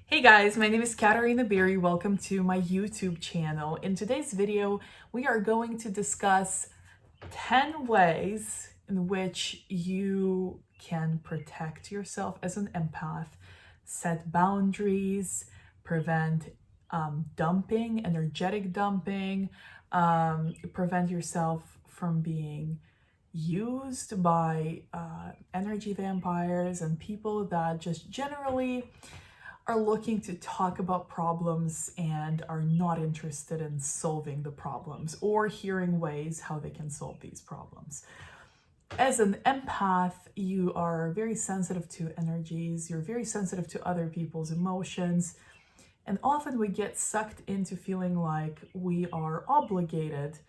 Hey guys, my name is Katarina Berry. Welcome to my YouTube channel. In today's video, we are going to discuss 10 ways in which you can protect yourself as an empath, set boundaries, prevent dumping, energetic dumping, prevent yourself from being used by energy vampires and people that just generally are looking to talk about problems and are not interested in solving the problems or hearing ways how they can solve these problems. As an empath, you are very sensitive to energies, you're very sensitive to other people's emotions, and often we get sucked into feeling like we are obligated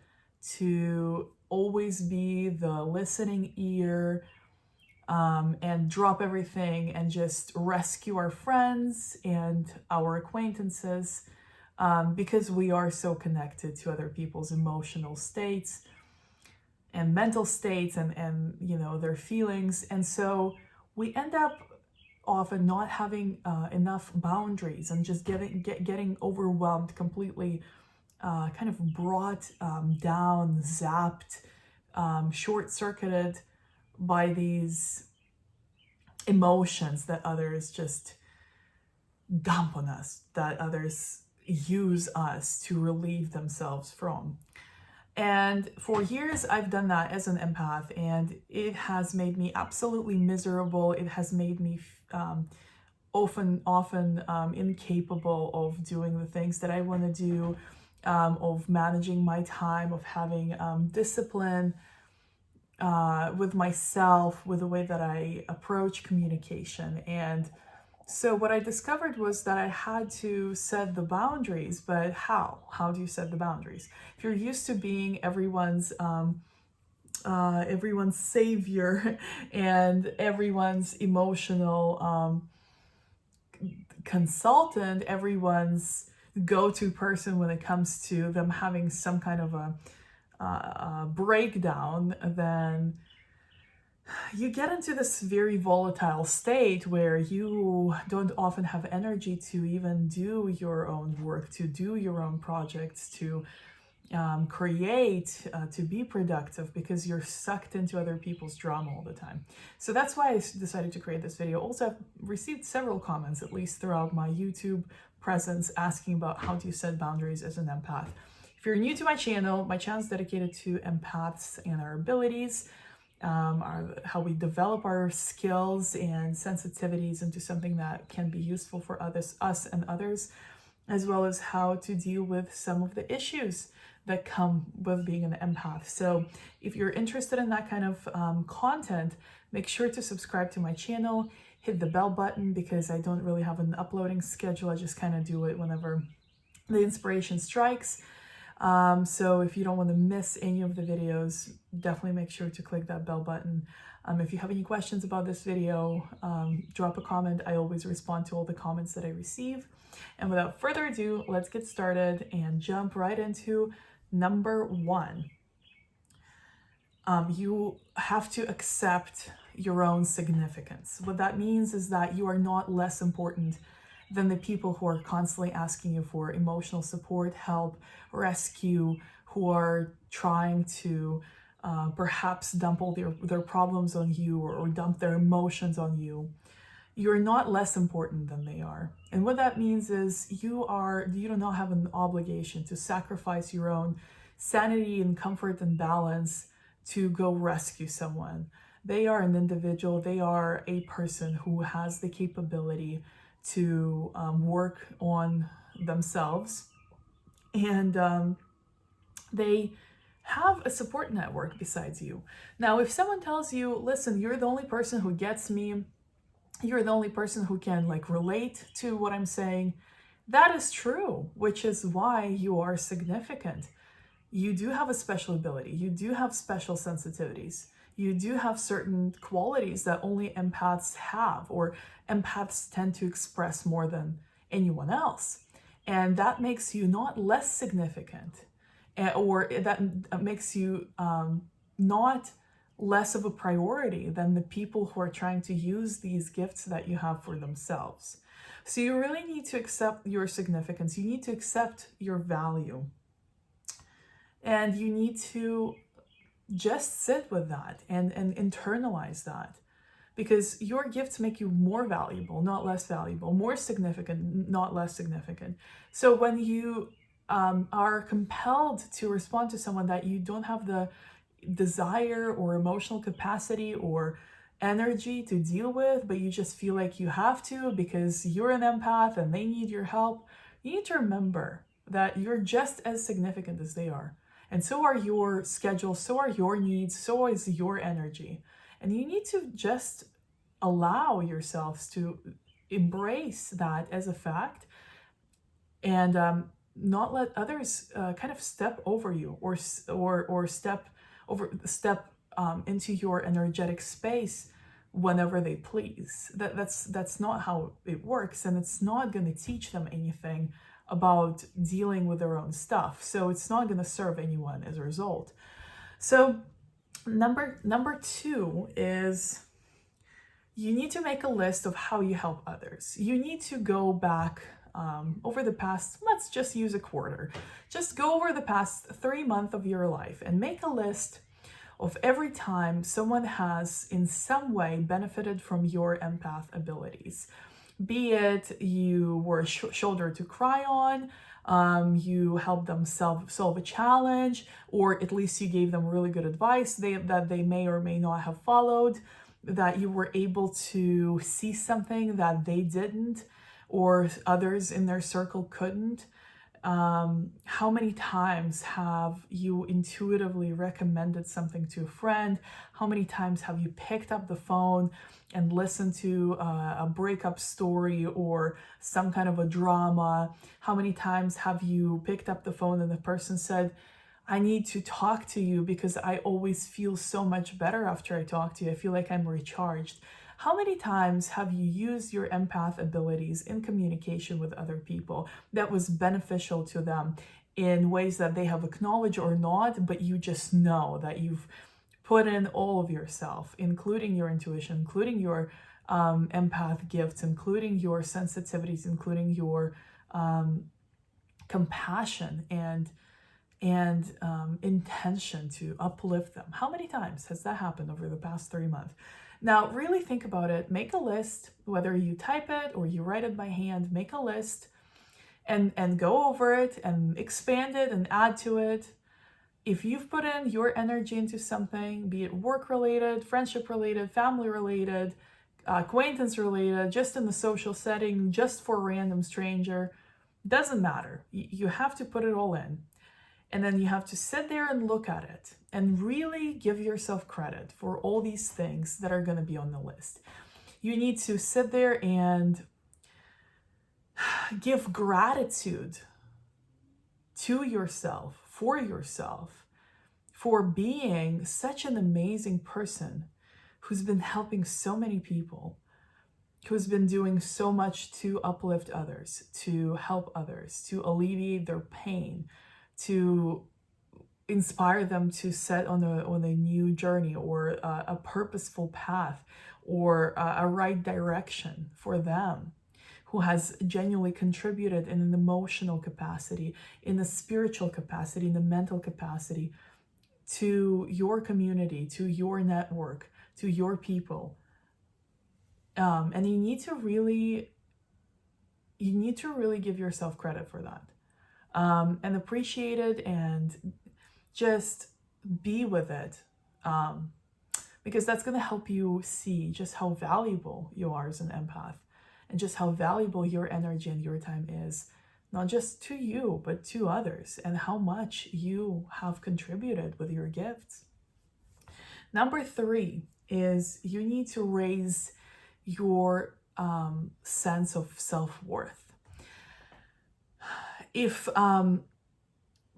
to always be the listening ear, and drop everything and just rescue our friends and our acquaintances, because we are so connected to other people's emotional states and mental states and their feelings. And so we end up often not having enough boundaries and just getting overwhelmed completely, kind of brought down, zapped, short-circuited by these emotions that others just dump on us, that others use us to relieve themselves from. And for years, I've done that as an empath, and it has made me absolutely miserable. It has made me often incapable of doing the things that I want to do, of managing my time, of having discipline with myself, with the way that I approach communication. And so what I discovered was that I had to set the boundaries. But how? How do you set the boundaries? If you're used to being everyone's savior and everyone's emotional consultant, everyone's go-to person when it comes to them having some kind of a breakdown, then you get into this very volatile state where you don't often have energy to even do your own work, to do your own projects, to create, to be productive, because you're sucked into other people's drama all the time. So that's why I decided to create this video. Also, I've received several comments, at least throughout my YouTube presence, asking about how do you set boundaries as an empath. If you're new to my channel is dedicated to empaths and our abilities, how we develop our skills and sensitivities into something that can be useful for us and others, as well as how to deal with some of the issues that come with being an empath. So if you're interested in that kind of content, make sure to subscribe to my channel, hit the bell button, because I don't really have an uploading schedule. I just kind of do it whenever the inspiration strikes. So if you don't want to miss any of the videos, definitely make sure to click that bell button. If you have any questions about this video, drop a comment. I always respond to all the comments that I receive. And without further ado, let's get started and jump right into number one. You have to accept your own significance. What that means is that you are not less important than the people who are constantly asking you for emotional support, help, rescue, who are trying to perhaps dump all their problems on you, or dump their emotions on you. You're not less important than they are. And what that means is you do not have an obligation to sacrifice your own sanity and comfort and balance to go rescue someone. They are an individual. They are a person who has the capability to work on themselves, and they have a support network besides you. Now, if someone tells you, listen, you're the only person who gets me, you're the only person who can relate to what I'm saying, that is true, which is why you are significant. You do have a special ability. You do have special sensitivities. You do have certain qualities that only empaths have, or empaths tend to express more than anyone else. And that makes you not less significant, or that makes you not less of a priority than the people who are trying to use these gifts that you have for themselves. So you really need to accept your significance. You need to accept your value. And you need to just sit with that and internalize that. Because your gifts make you more valuable, not less valuable, more significant, not less significant. So when you are compelled to respond to someone that you don't have the desire or emotional capacity or energy to deal with, but you just feel like you have to because you're an empath and they need your help, you need to remember that you're just as significant as they are. And so are your schedules, so are your needs, so is your energy. And you need to just allow yourselves to embrace that as a fact and not let others kind of step over you or step into your energetic space whenever they please. That's not how it works, and it's not going to teach them anything about dealing with their own stuff. So it's not going to serve anyone as a result. So number two is you need to make a list of how you help others. You need to go back over the past, let's just use a quarter. Just go over the past 3 months of your life and make a list of every time someone has in some way benefited from your empath abilities. Be it you were a shoulder to cry on, you helped them solve a challenge, or at least you gave them really good advice that they may or may not have followed, that you were able to see something that they didn't or others in their circle couldn't. How many times have you intuitively recommended something to a friend? How many times have you picked up the phone and listened to a breakup story or some kind of a drama? How many times have you picked up the phone and the person said, I need to talk to you because I always feel so much better after I talk to you. I feel like I'm recharged. How many times have you used your empath abilities in communication with other people that was beneficial to them in ways that they have acknowledged or not, but you just know that you've put in all of yourself, including your intuition, including your empath gifts, including your sensitivities, including your compassion and intention to uplift them. How many times has that happened over the past 3 months? Now, really think about it. Make a list, whether you type it or you write it by hand, make a list and go over it and expand it and add to it. If you've put in your energy into something, be it work related, friendship related, family related, acquaintance related, just in the social setting, just for a random stranger, doesn't matter. You have to put it all in. And then you have to sit there and look at it and really give yourself credit for all these things that are going to be on the list. You need to sit there and give gratitude to yourself, for being such an amazing person who's been helping so many people, who's been doing so much to uplift others, to help others, to alleviate their pain, to inspire them to set on a new journey or a purposeful path or a right direction for them, who has genuinely contributed in an emotional capacity, in a spiritual capacity, in a mental capacity to your community, to your network, to your people. And you need to really give yourself credit for that. And appreciate it and just be with it, because that's going to help you see just how valuable you are as an empath and just how valuable your energy and your time is, not just to you, but to others, and how much you have contributed with your gifts. Number 3 is you need to raise your sense of self-worth. If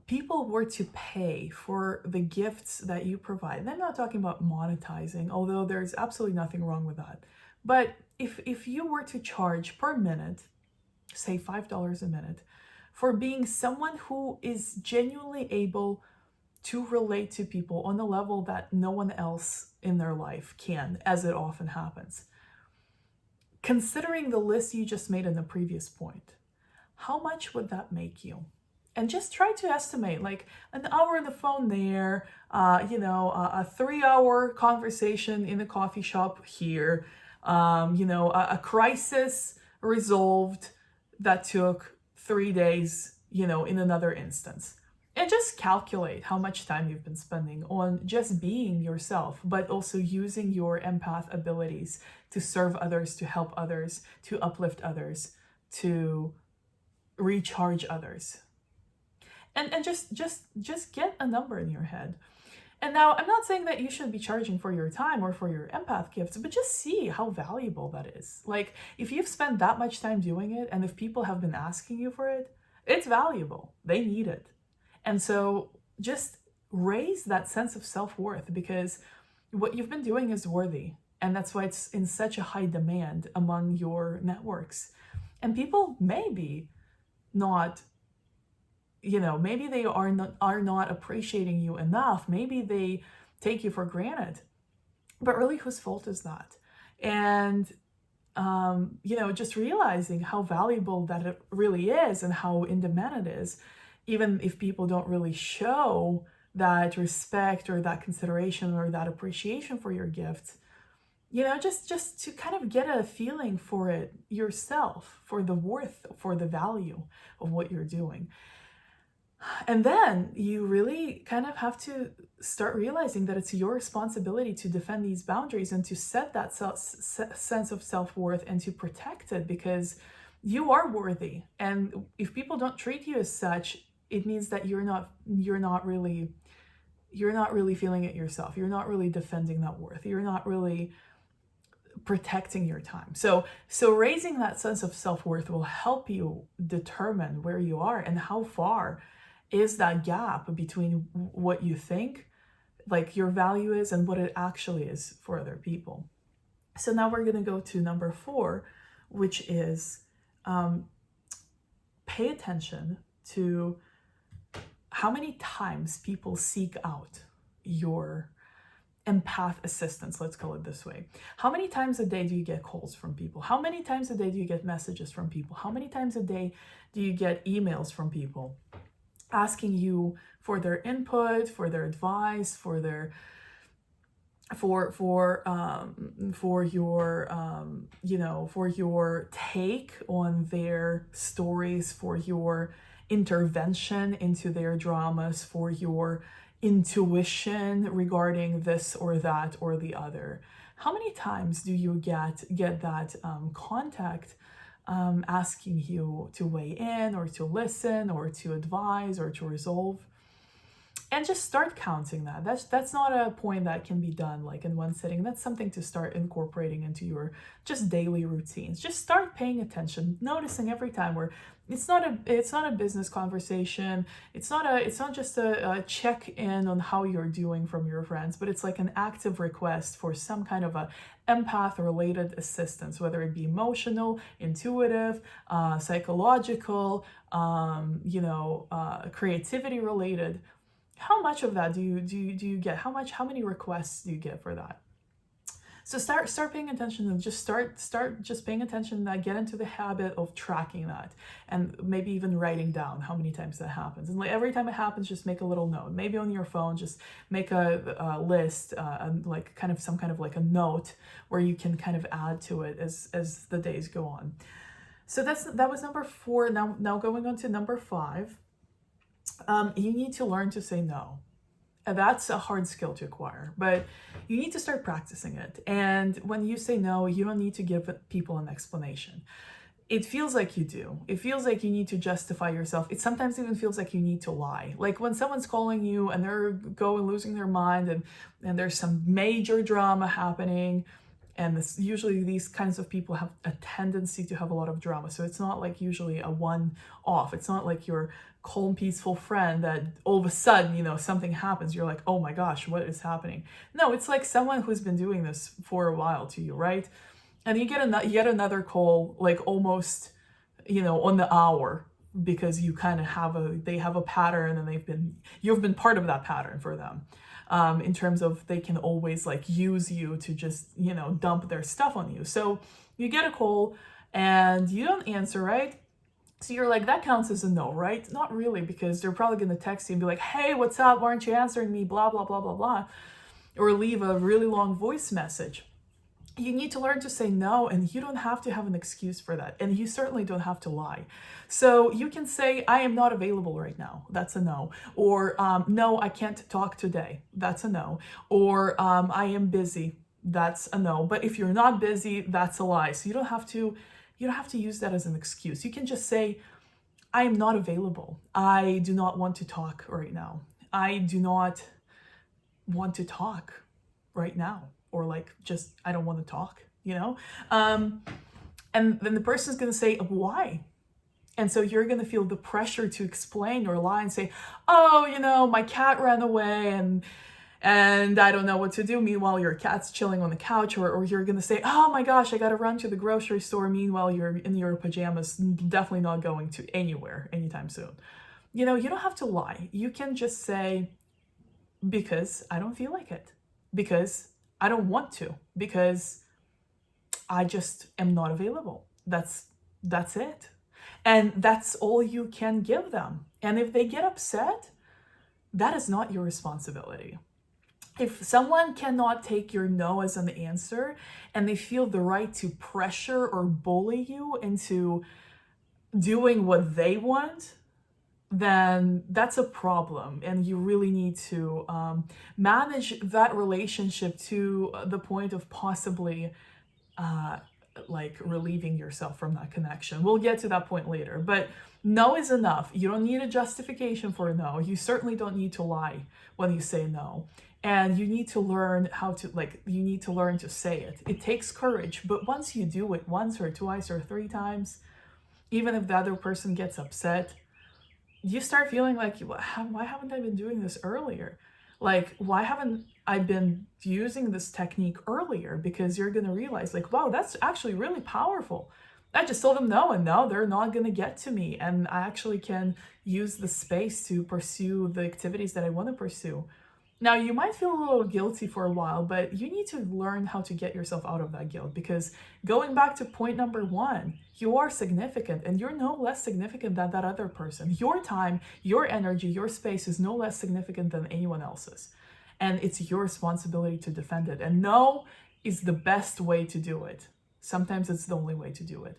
people were to pay for the gifts that you provide, and I'm not talking about monetizing, although there's absolutely nothing wrong with that. But if you were to charge per minute, say $5 a minute, for being someone who is genuinely able to relate to people on a level that no one else in their life can, as it often happens, considering the list you just made in the previous point, how much would that make you? And just try to estimate, like an hour on the phone there, a 3 hour conversation in the coffee shop here, a crisis resolved that took 3 days, in another instance. And just calculate how much time you've been spending on just being yourself, but also using your empath abilities to serve others, to help others, to uplift others, to recharge others. And just get a number in your head. And now, I'm not saying that you should be charging for your time or for your empath gifts, but just see how valuable that is. Like, if you've spent that much time doing it, and if people have been asking you for it, it's valuable. They need it. And so just raise that sense of self-worth, because what you've been doing is worthy. And that's why it's in such a high demand among your networks. And people maybe not, maybe they are not appreciating you enough. Maybe they take you for granted. But really, whose fault is that? And just realizing how valuable that it really is and how in demand it is, even if people don't really show that respect or that consideration or that appreciation for your gift, just to kind of get a feeling for it yourself, for the worth, for the value of what you're doing. And then you really kind of have to start realizing that it's your responsibility to defend these boundaries and to set that sense of self-worth and to protect it, because you are worthy. And if people don't treat you as such, it means that you're not really feeling it yourself. You're not really defending that worth. You're not really protecting your time. So raising that sense of self-worth will help you determine where you are and how far is that gap between what you think like your value is and what it actually is for other people. So now we're going to go to number 4, which is pay attention to how many times people seek out your empath assistance, let's call it this way. How many times a day do you get calls from people? How many times a day do you get messages from people? How many times a day do you get emails from people asking you for their input, for their advice, for their for your take on their stories, for your intervention into their dramas, for your intuition regarding this or that or the other? How many times do you get that contact asking you to weigh in or to listen or to advise or to resolve? And just start counting that. That's not a point that can be done like in one sitting. That's something to start incorporating into your just daily routines. Just start paying attention, noticing every time where it's not a business conversation. It's not just a check-in on how you're doing from your friends, but it's like an active request for some kind of a empath-related assistance, whether it be emotional, intuitive, psychological, creativity-related. How much of that do you get? How many requests do you get for that? So start paying attention, and just start just paying attention. That get into the habit of tracking that, and maybe even writing down how many times that happens. And like every time it happens, just make a little note. Maybe on your phone, just make a list, like kind of some kind of like a note where you can kind of add to it as the days go on. So that was number 4. Now going on to number 5. You need to learn to say no. And that's a hard skill to acquire, but you need to start practicing it. And when you say no, you don't need to give people an explanation. It feels like you do. It feels like you need to justify yourself. It sometimes even feels like you need to lie. Like when someone's calling you and they're losing their mind and there's some major drama happening. And usually these kinds of people have a tendency to have a lot of drama. So it's not like usually a one-off. It's not like your calm, peaceful friend that all of a sudden, something happens. You're like, oh my gosh, what is happening? No, it's like someone who's been doing this for a while to you, right? And you get another call like almost, on the hour, because you kind of they have a pattern and you've been part of that pattern for them. In terms of they can always like use you to just, dump their stuff on you. So You get a call and you don't answer, right? So you're like, that counts as a no, right? Not really, because they're probably going to text you and be like, hey, what's up? Why aren't you answering me? Blah, blah, blah, blah, blah. Or leave a really long voice message. You need to learn to say no, and you don't have to have an excuse for that. And you certainly don't have to lie. So you can say, I am not available right now. That's a no. Or no, I can't talk today. That's a no. Or I am busy. That's a no. But if you're not busy, that's a lie. So you don't have to use that as an excuse. You can just say, I am not available. I do not want to talk right now. I do not want to talk right now. Or like, just, I don't want to talk, you know? And then the person's going to say, why? And so you're going to feel the pressure to explain or lie and say, oh, you know, my cat ran away and I don't know what to do. Meanwhile, your cat's chilling on the couch. Or you're going to say, oh my gosh, I got to run to the grocery store. Meanwhile, you're in your pajamas, definitely not going to anywhere anytime soon. You know, you don't have to lie. You can just say, because I don't feel like it. Because I don't want to, because I just am not available. That's it. And that's all you can give them. And if they get upset, that is not your responsibility. If someone cannot take your no as an answer and they feel the right to pressure or bully you into doing what they want, then that's a problem, and you really need to manage that relationship to the point of possibly like relieving yourself from that connection. We'll get to that point later, but no is enough. You don't need a justification for a no. You certainly don't need to lie when you say no. And you need to learn how to, you need to learn to say it. It takes courage, but once you do it once or twice or 3 times, even if the other person gets upset, you start feeling like, why haven't I been doing this earlier? Like, why haven't I been using this technique earlier? Because you're going to realize, like, wow, that's actually really powerful. I just told them no, and now they're not going to get to me. And I actually can use the space to pursue the activities that I want to pursue. Now, you might feel a little guilty for a while, but you need to learn how to get yourself out of that guilt, because going back to point number 1, you are significant, and you're no less significant than that other person. Your time, your energy, your space is no less significant than anyone else's. And it's your responsibility to defend it. And no is the best way to do it. Sometimes it's the only way to do it.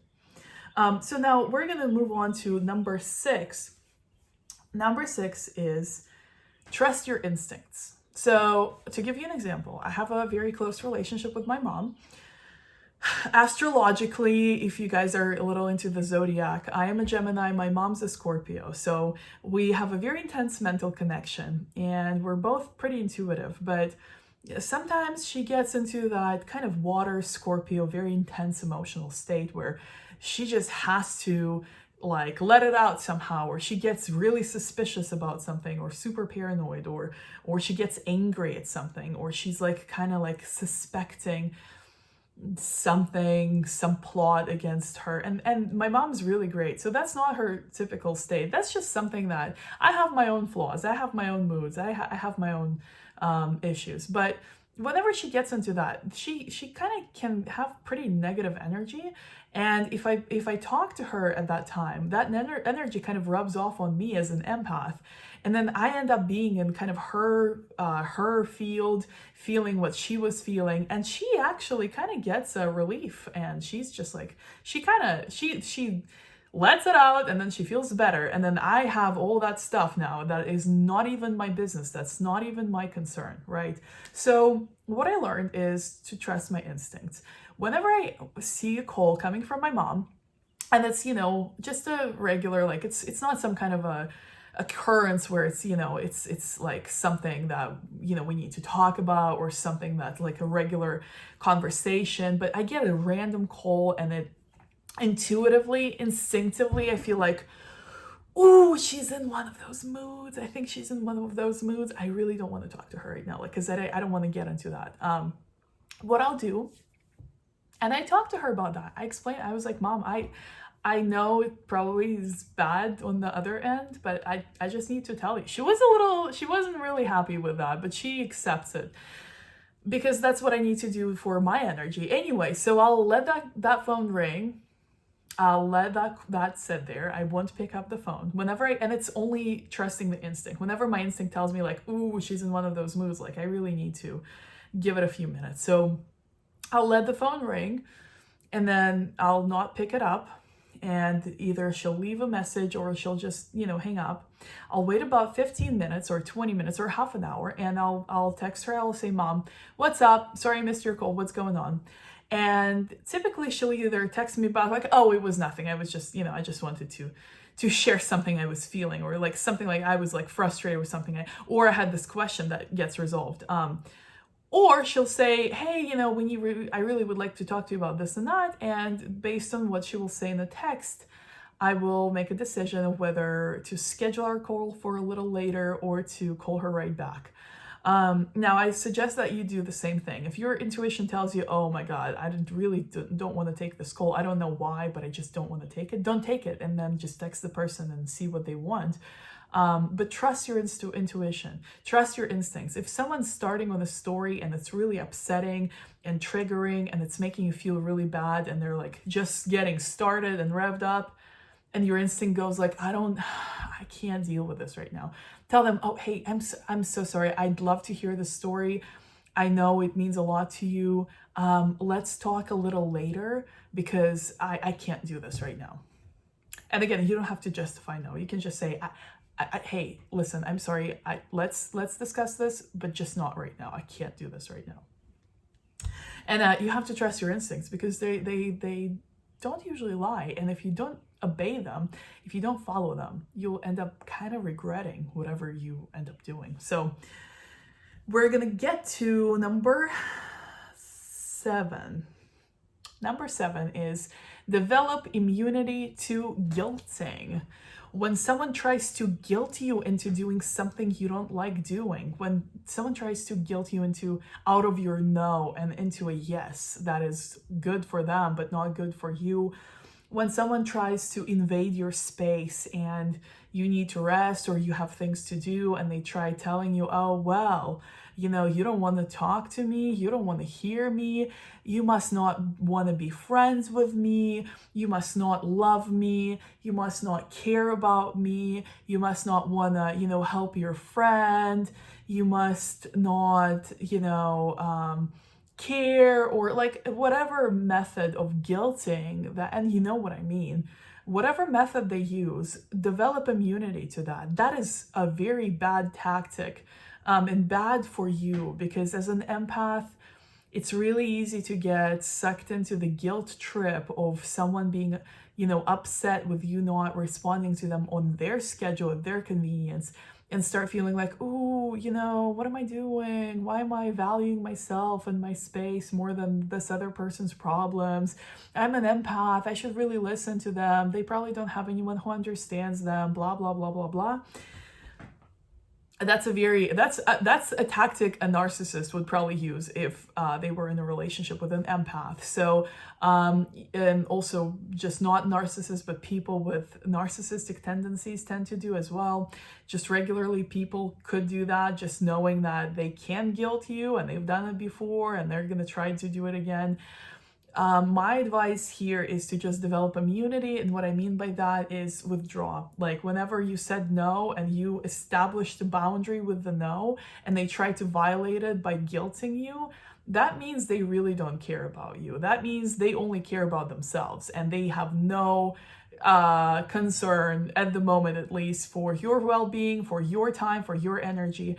So now we're going to move on to number 6. Number 6 is trust your instincts. So to give you an example, I have a very close relationship with my mom. Astrologically, if you guys are a little into the zodiac, I am a Gemini, my mom's a Scorpio. So we have a very intense mental connection, and we're both pretty intuitive, but sometimes she gets into that kind of water Scorpio, very intense emotional state where she just has to let it out somehow, or she gets really suspicious about something, or super paranoid, or she gets angry at something, or she's kind of suspecting something, some plot against her. And my mom's really great. So that's not her typical state. That's just something that I have my own flaws. I have my own moods. I have my own issues. But whenever she gets into that, she kind of can have pretty negative energy. And if I talk to her at that time, that energy kind of rubs off on me as an empath. And then I end up being in kind of her field, feeling what she was feeling. And she actually kind of gets a relief. And she's just she lets it out, and then she feels better. And then I have all that stuff now that is not even my business. That's not even my concern, right? So what I learned is to trust my instincts. Whenever I see a call coming from my mom, and it's, just a regular, it's not some kind of a occurrence where it's, it's like something that, we need to talk about, or something that's like a regular conversation, but I get a random call, and it instinctively, I feel like, ooh, she's in one of those moods. I think she's in one of those moods. I really don't want to talk to her right now, because I don't want to get into that. What I'll do, and I talked to her about that. I explained, I was like, Mom, I know it probably is bad on the other end, but I just need to tell you. She wasn't really happy with that, but she accepts it. because that's what I need to do for my energy. Anyway, so I'll let that phone ring. I'll let that sit there. I won't pick up the phone. And it's only trusting the instinct. Whenever my instinct tells me like, ooh, she's in one of those moods, like I really need to give it a few minutes. So I'll let the phone ring and then I'll not pick it up. And either she'll leave a message or she'll just, hang up. I'll wait about 15 minutes or 20 minutes or half an hour and I'll text her. I'll say, Mom, what's up? Sorry I missed your call. What's going on? And typically she'll either text me back like, oh, it was nothing. I was just, I just wanted to share something I was feeling, or like something like I was like frustrated with something, or I had this question that gets resolved. Or she'll say, hey, I really would like to talk to you about this and that. And based on what she will say in the text, I will make a decision of whether to schedule our call for a little later or to call her right back. Now, I suggest that you do the same thing. If your intuition tells you, oh my God, I really don't want to take this call. I don't know why, but I just don't want to take it. Don't take it. And then just text the person and see what they want. But trust your intuition, trust your instincts. If someone's starting on a story and it's really upsetting and triggering and it's making you feel really bad and they're like just getting started and revved up and your instinct goes like, I can't deal with this right now. Tell them, oh, hey, I'm so sorry. I'd love to hear the story. I know it means a lot to you. Let's talk a little later because I can't do this right now. And again, you don't have to justify no. You can just say, hey, listen, I'm sorry. Let's discuss this, but just not right now. I can't do this right now. And you have to trust your instincts because they don't usually lie. And if you don't obey them, if you don't follow them, you'll end up kind of regretting whatever you end up doing. So we're gonna get to number 7. Number 7 is develop immunity to guilting. When someone tries to guilt you into doing something you don't like doing, when someone tries to guilt you into out of your no and into a yes, that is good for them, but not good for you. When someone tries to invade your space and you need to rest or you have things to do and they try telling you, oh, well, you don't want to talk to me, you don't want to hear me, you must not want to be friends with me, you must not love me, you must not care about me, you must not want to, help your friend, you must not, care, or like whatever method of guilting that, and you know what I mean, whatever method they use, develop immunity to that. That is a very bad tactic. And bad for you, because as an empath, it's really easy to get sucked into the guilt trip of someone being, upset with you not responding to them on their schedule, at their convenience, and start feeling like, ooh, what am I doing? Why am I valuing myself and my space more than this other person's problems? I'm an empath. I should really listen to them. They probably don't have anyone who understands them, blah, blah, blah, blah, blah. That's a tactic a narcissist would probably use if they were in a relationship with an empath. So, and also just not narcissists, but people with narcissistic tendencies tend to do as well. Just regularly, people could do that, just knowing that they can guilt you and they've done it before and they're going to try to do it again. My advice here is to just develop immunity. And what I mean by that is withdraw. Like whenever you said no and you established a boundary with the no and they try to violate it by guilting you, that means they really don't care about you. That means they only care about themselves and they have no concern at the moment, at least, for your well-being, for your time, for your energy.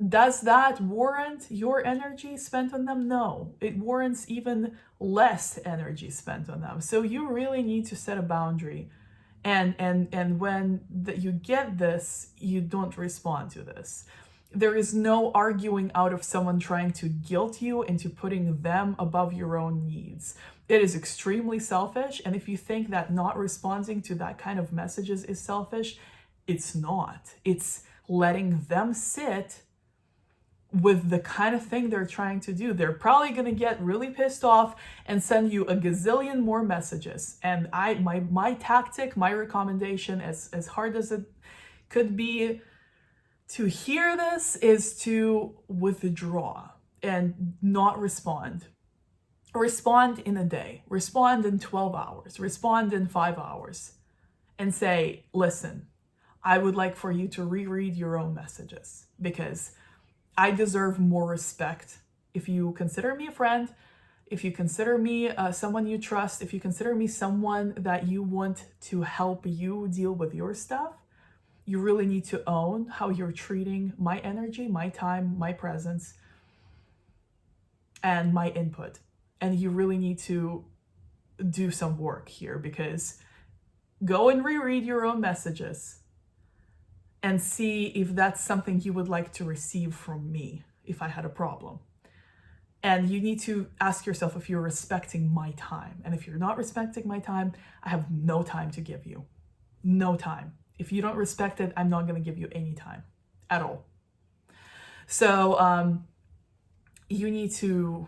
Does that warrant your energy spent on them? No, it warrants even less energy spent on them. So you really need to set a boundary. And when you get this, you don't respond to this. There is no arguing out of someone trying to guilt you into putting them above your own needs. It is extremely selfish. And if you think that not responding to that kind of messages is selfish, it's not. It's letting them sit with the kind of thing they're trying to do. They're probably going to get really pissed off and send you a gazillion more messages. And my tactic, my recommendation, as hard as it could be to hear this, is to withdraw. and not respond. Respond in a day, respond in 12 hours, respond in 5 hours, and say, listen, I would like for you to reread your own messages because I deserve more respect. If you consider me a friend, if you consider me someone you trust, if you consider me someone that you want to help you deal with your stuff, you really need to own how you're treating my energy, my time, my presence, and my input. And you really need to do some work here, because go and reread your own messages and see if that's something you would like to receive from me if I had a problem. And you need to ask yourself if you're respecting my time. And if you're not respecting my time, I have no time to give you. No time. If you don't respect it, I'm not going to give you any time at all. So you need to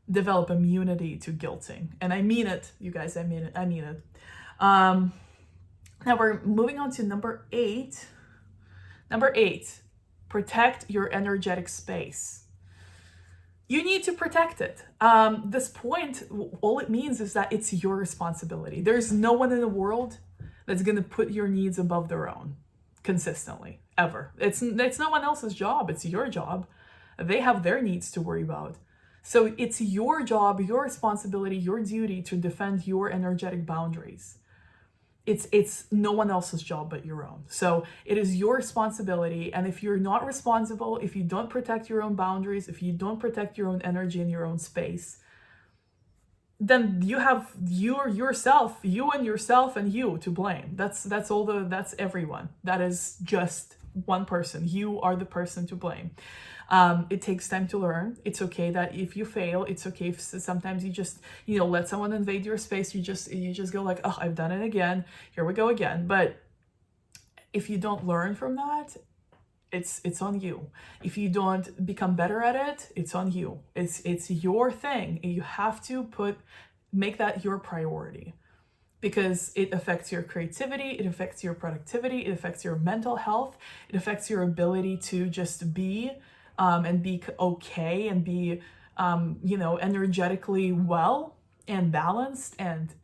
develop immunity to guilting. And I mean it, you guys, I mean it. Now we're moving on to number 8. Number 8, protect your energetic space. You need to protect it. This point, all it means is that it's your responsibility. There's no one in the world that's going to put your needs above their own consistently, ever. It's no one else's job. It's your job. They have their needs to worry about. So it's your job, your responsibility, your duty to defend your energetic boundaries. It's no one else's job but your own. So it is your responsibility. And if you're not responsible, if you don't protect your own boundaries, if you don't protect your own energy and your own space, then you have you and yourself and you to blame. That's everyone. That is just one person. You are the person to blame. It takes time to learn. It's okay that if you fail, it's okay if sometimes you just, let someone invade your space. You just go like, oh, I've done it again. Here we go again. But if you don't learn from that, it's on you. If you don't become better at it, it's on you. It's your thing. You have to make that your priority, because it affects your creativity, it affects your productivity, it affects your mental health, it affects your ability to just be and be okay and be energetically well and balanced and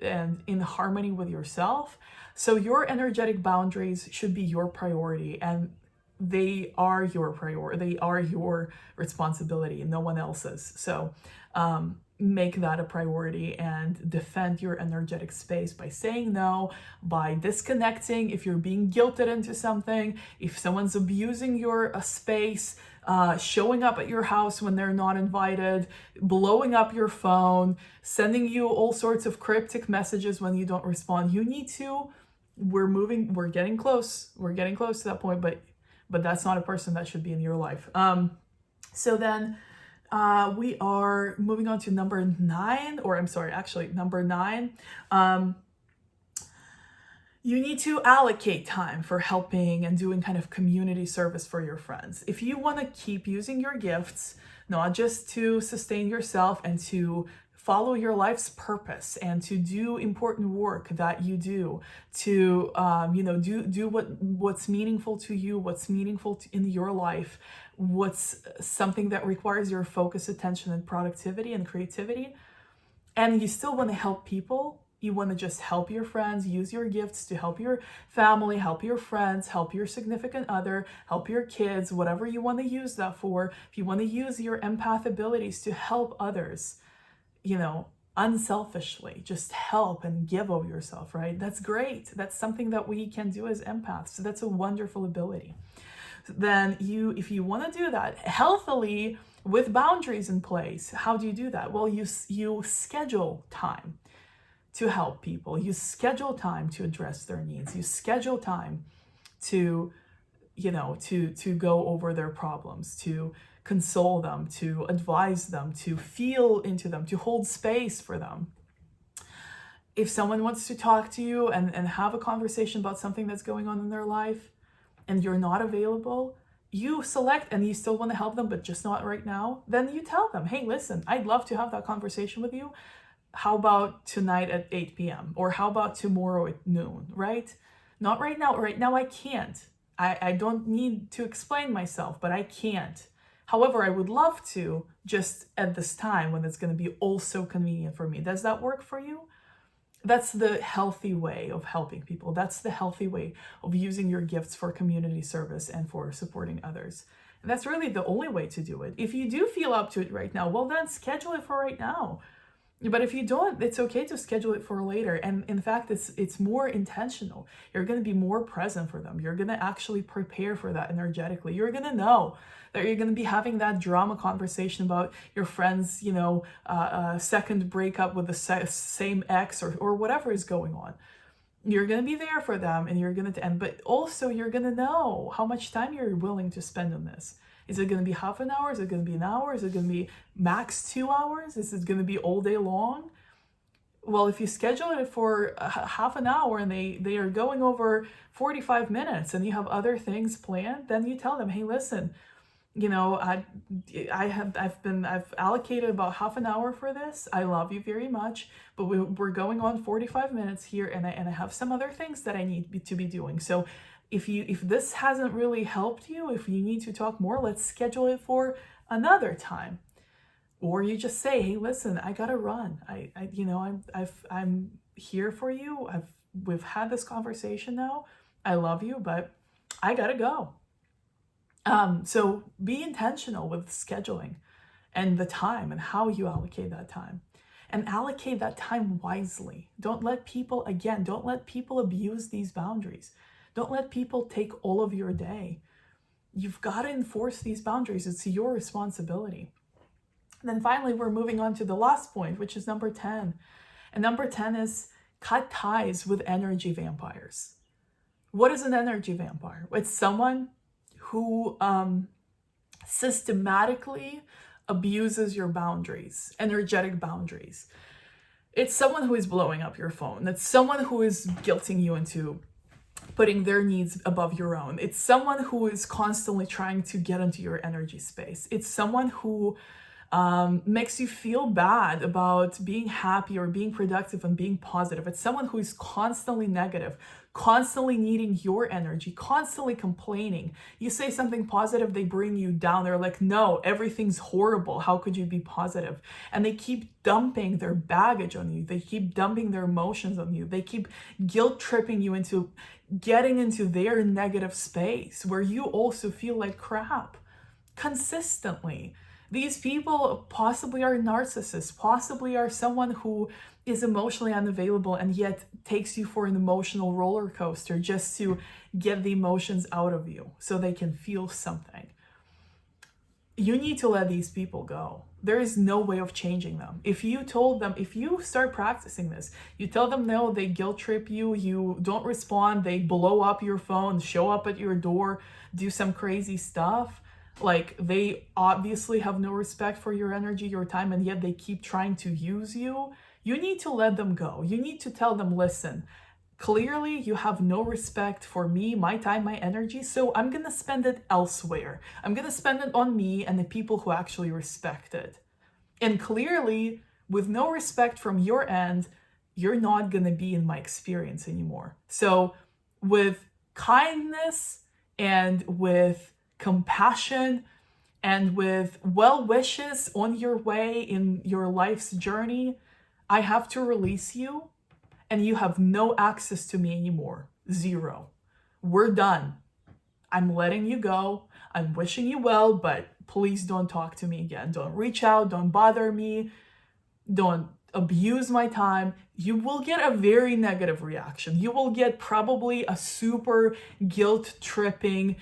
in harmony with yourself. So your energetic boundaries should be your priority, and they are your priority. They are your responsibility, no one else's. So make that a priority and defend your energetic space by saying no, by disconnecting if you're being guilted into something, if someone's abusing your space, showing up at your house when they're not invited, blowing up your phone, sending you all sorts of cryptic messages when you don't respond. You need to, we're getting close to that point, but that's not a person that should be in your life. So then we are moving on to number 9. You need to allocate time for helping and doing kind of community service for your friends. If you want to keep using your gifts, not just to sustain yourself and to follow your life's purpose and to do important work that you do, to do what's meaningful to you, what's meaningful in your life, what's something that requires your focus, attention, and productivity and creativity, and you still want to help people. You want to just help your friends, use your gifts to help your family, help your friends, help your significant other, help your kids, whatever you want to use that for. If you want to use your empath abilities to help others, unselfishly, just help and give of yourself, right? That's great. That's something that we can do as empaths. So that's a wonderful ability. Then if you want to do that healthily with boundaries in place, how do you do that? Well, you schedule time to help people. You schedule time to address their needs. You schedule time to go over their problems, to console them, to advise them, to feel into them, to hold space for them. If someone wants to talk to you and have a conversation about something that's going on in their life and you're not available, you select and you still want to help them, but just not right now, then you tell them, hey, listen, I'd love to have that conversation with you. How about tonight at 8 p.m.? Or how about tomorrow at noon, right? Not right now. Right now I can't. I don't need to explain myself, but I can't. However, I would love to just at this time when it's going to be also convenient for me. Does that work for you? That's the healthy way of helping people. That's the healthy way of using your gifts for community service and for supporting others. And that's really the only way to do it. If you do feel up to it right now, well, then schedule it for right now. But if you don't, it's okay to schedule it for later. And in fact, it's more intentional. You're going to be more present for them. You're going to actually prepare for that energetically. You're going to know that you're going to be having that drama conversation about your friend's, second breakup with the same ex or whatever is going on. You're going to be there for them, and you're going to end, but also you're going to know how much time you're willing to spend on this. Is it going to be half an hour? Is it going to be an hour? Is it going to be max 2 hours? Is it going to be all day long? Well, if you schedule it for half an hour and they are going over 45 minutes and you have other things planned, then you tell them, hey, listen, I've allocated about half an hour for this. I love you very much, but we're going on 45 minutes here, and I have some other things that I need to be doing. So if this hasn't really helped you, if you need to talk more, let's schedule it for another time. Or you just say, hey, listen, I gotta run. I'm here for you. We've had this conversation now. I love you, but I gotta go. So be intentional with scheduling and the time and how you allocate that time, and allocate that time wisely. Don't let people abuse these boundaries. Don't let people take all of your day. You've got to enforce these boundaries. It's your responsibility. And then finally, we're moving on to the last point, which is number 10. And number 10 is cut ties with energy vampires. What is an energy vampire? It's someone who systematically abuses your boundaries, energetic boundaries. It's someone who is blowing up your phone. It's someone who is guilting you into putting their needs above your own. It's someone who is constantly trying to get into your energy space. It's someone who makes you feel bad about being happy or being productive and being positive. It's someone who is constantly negative, constantly needing your energy, constantly complaining. You say something positive, they bring you down. They're like, no, everything's horrible. How could you be positive? And they keep dumping their baggage on you. They keep dumping their emotions on you. They keep guilt tripping you into getting into their negative space where you also feel like crap consistently. These people possibly are narcissists, possibly are someone who is emotionally unavailable and yet takes you for an emotional roller coaster just to get the emotions out of you so they can feel something. You need to let these people go. There is no way of changing them. If you start practicing this, you tell them no, they guilt trip you, you don't respond, they blow up your phone, show up at your door, do some crazy stuff. Like, they obviously have no respect for your energy, your time, and yet they keep trying to use you. You need to let them go. You need to tell them, listen, clearly you have no respect for me, my time, my energy, so I'm going to spend it elsewhere. I'm going to spend it on me and the people who actually respect it. And clearly, with no respect from your end, you're not going to be in my experience anymore. So with kindness and with compassion and with well wishes on your way in your life's journey, I have to release you, and you have no access to me anymore. Zero. We're done. I'm letting you go. I'm wishing you well, but please don't talk to me again. Don't reach out. Don't bother me. Don't abuse my time. You will get a very negative reaction. You will get probably a super guilt-tripping,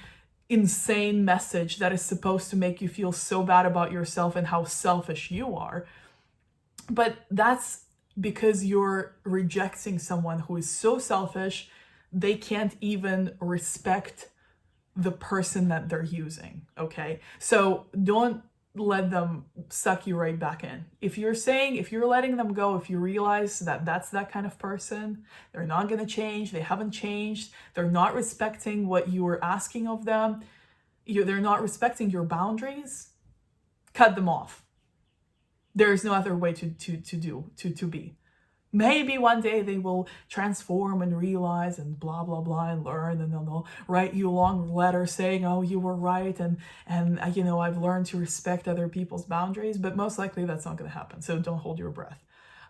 insane message that is supposed to make you feel so bad about yourself and how selfish you are. But that's because you're rejecting someone who is so selfish, they can't even respect the person that they're using, okay? So don't let them suck you right back in. If you're letting them go, if you realize that that's that kind of person, they're not going to change, they haven't changed, they're not respecting what you were asking of them, they're not respecting your boundaries, cut them off. There is no other way to be. Maybe one day they will transform and realize and blah blah blah and learn, and they'll write you a long letter saying, "Oh, you were right," and I've learned to respect other people's boundaries. But most likely that's not going to happen. So don't hold your breath.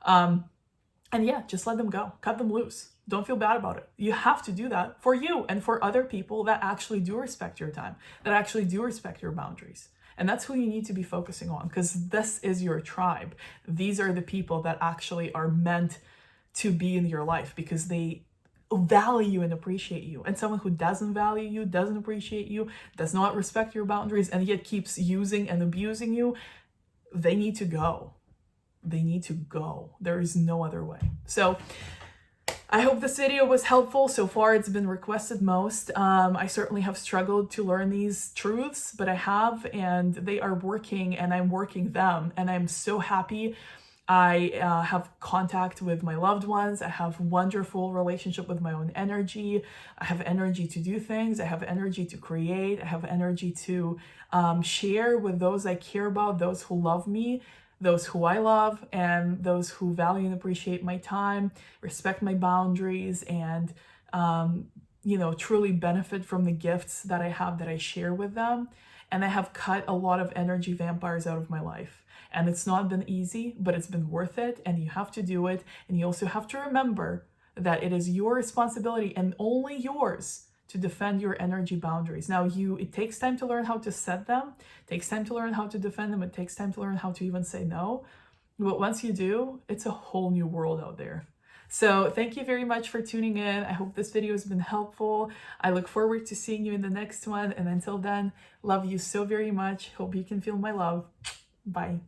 And yeah, just let them go. Cut them loose. Don't feel bad about it. You have to do that for you and for other people that actually do respect your time, that actually do respect your boundaries. And that's who you need to be focusing on, because this is your tribe. These are the people that actually are meant to be in your life because they value and appreciate you. And someone who doesn't value you, doesn't appreciate you, does not respect your boundaries, and yet keeps using and abusing you, they need to go. They need to go. There is no other way. So I hope this video was helpful. So far, it's been requested most. I certainly have struggled to learn these truths, but I have, and they are working, and I'm working them. And I'm so happy. I have contact with my loved ones. I have wonderful relationship with my own energy. I have energy to do things. I have energy to create. I have energy to share with those I care about, those who love me, those who I love, and those who value and appreciate my time, respect my boundaries, and truly benefit from the gifts that I have that I share with them. And I have cut a lot of energy vampires out of my life. And it's not been easy, but it's been worth it, and you have to do it. And you also have to remember that it is your responsibility and only yours to defend your energy boundaries. Now, it takes time to learn how to set them, it takes time to learn how to defend them, it takes time to learn how to even say no. But once you do, it's a whole new world out there. So thank you very much for tuning in. I hope this video has been helpful. I look forward to seeing you in the next one. And until then, love you so very much. Hope you can feel my love. Bye.